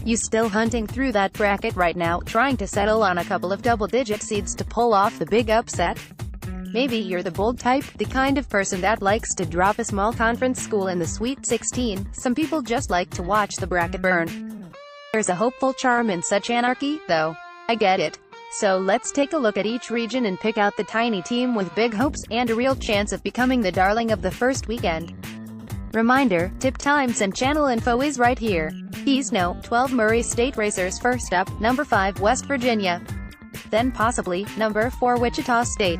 You still hunting through that bracket right now, trying to settle on a couple of double-digit seeds to pull off the big upset? Maybe you're the bold type, the kind of person that likes to drop a small conference school in the Sweet 16. Some people just like to watch the bracket burn. There's a hopeful charm in such anarchy, though. I get it. So let's take a look at each region and pick out the tiny team with big hopes, and a real chance of becoming the darling of the first weekend. Reminder, tip times and channel info is right here. East No. 12 Murray State Racers first up, number 5 West Virginia. Then possibly, number 4 Wichita State.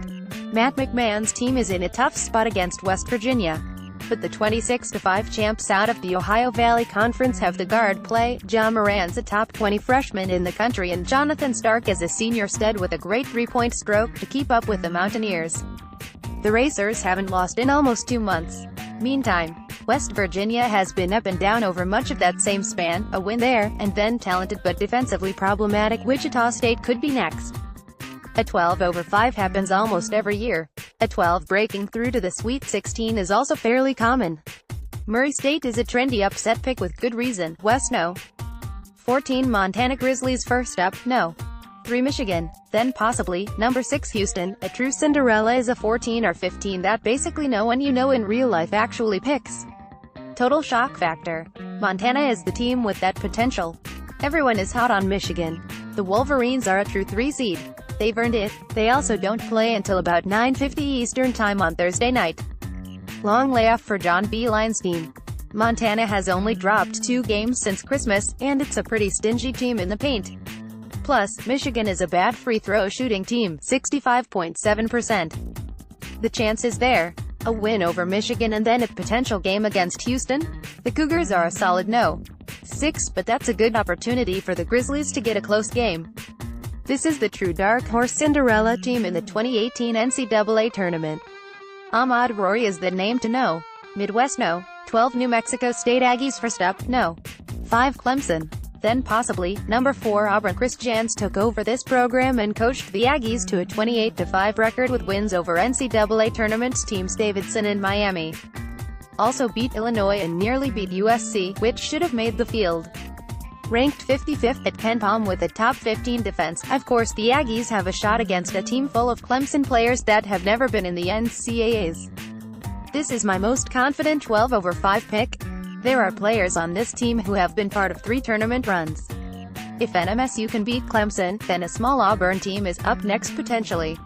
Matt McMahon's team is in a tough spot against West Virginia. But the 26-5 champs out of the Ohio Valley Conference have the guard play. John Moran's a top 20 freshman in the country, and Jonathan Stark is a senior stud with a great three-point stroke to keep up with the Mountaineers. The Racers haven't lost in almost 2 months. Meantime, West Virginia has been up and down over much of that same span. A win there, and then talented but defensively problematic Wichita State could be next. A 12/5 happens almost every year. A 12 breaking through to the Sweet 16 is also fairly common. Murray State is a trendy upset pick with good reason. West No. 14 Montana Grizzlies first up, No. 3 Michigan. Then possibly, number 6 Houston. A true Cinderella is a 14 or 15 that basically no one you know in real life actually picks. Total shock factor. Montana is the team with that potential. Everyone is hot on Michigan. The Wolverines are a true 3 seed. They've earned it. They also don't play until about 9:50 Eastern Time on Thursday night. Long layoff for John Beilein's team. Montana has only dropped 2 games since Christmas, and it's a pretty stingy team in the paint. Plus, Michigan is a bad free throw shooting team, 65.7%. The chance is there. A win over Michigan and then a potential game against Houston? The Cougars are a solid No. 6, but that's a good opportunity for the Grizzlies to get a close game. This is the true dark horse Cinderella team in the 2018 NCAA tournament. Ahmad Rory is the name to know. Midwest No. 12 New Mexico State Aggies first up, No. 5 Clemson. Then possibly, number 4 Auburn. Chris Jans took over this program and coached the Aggies to a 28-5 record with wins over NCAA tournament teams Davidson and Miami. Also beat Illinois and nearly beat USC, which should have made the field. Ranked 55th at KenPom with a top 15 defense. Of course the Aggies have a shot against a team full of Clemson players that have never been in the NCAAs. This is my most confident 12/5 pick. There are players on this team who have been part of 3 tournament runs. If NMSU can beat Clemson, then a small Auburn team is up next potentially.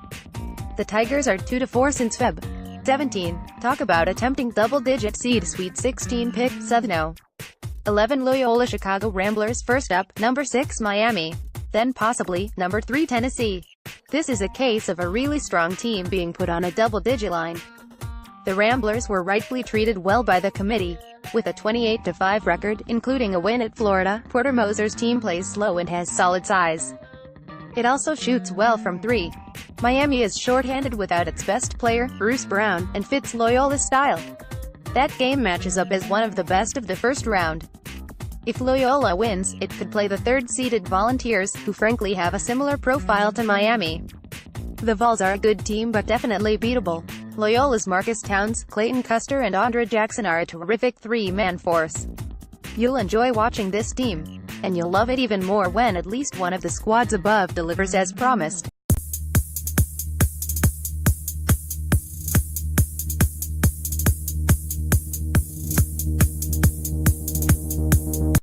The Tigers are 2-4 since Feb. 17. Talk about a tempting double-digit seed Sweet 16 pick. South No. 11 Loyola Chicago Ramblers first up, number 6 Miami. Then possibly, number 3 Tennessee. This is a case of a really strong team being put on a double-digit line. The Ramblers were rightfully treated well by the committee. With a 28-5 record, including a win at Florida, Porter Moser's team plays slow and has solid size. It also shoots well from 3. Miami is shorthanded without its best player, Bruce Brown, and fits Loyola's style. That game matches up as one of the best of the first round. If Loyola wins, it could play the 3rd-seeded Volunteers, who frankly have a similar profile to Miami. The Vols are a good team but definitely beatable. Loyola's Marcus Towns, Clayton Custer and Andre Jackson are a terrific 3-man force. You'll enjoy watching this team. And you'll love it even more when at least one of the squads above delivers as promised.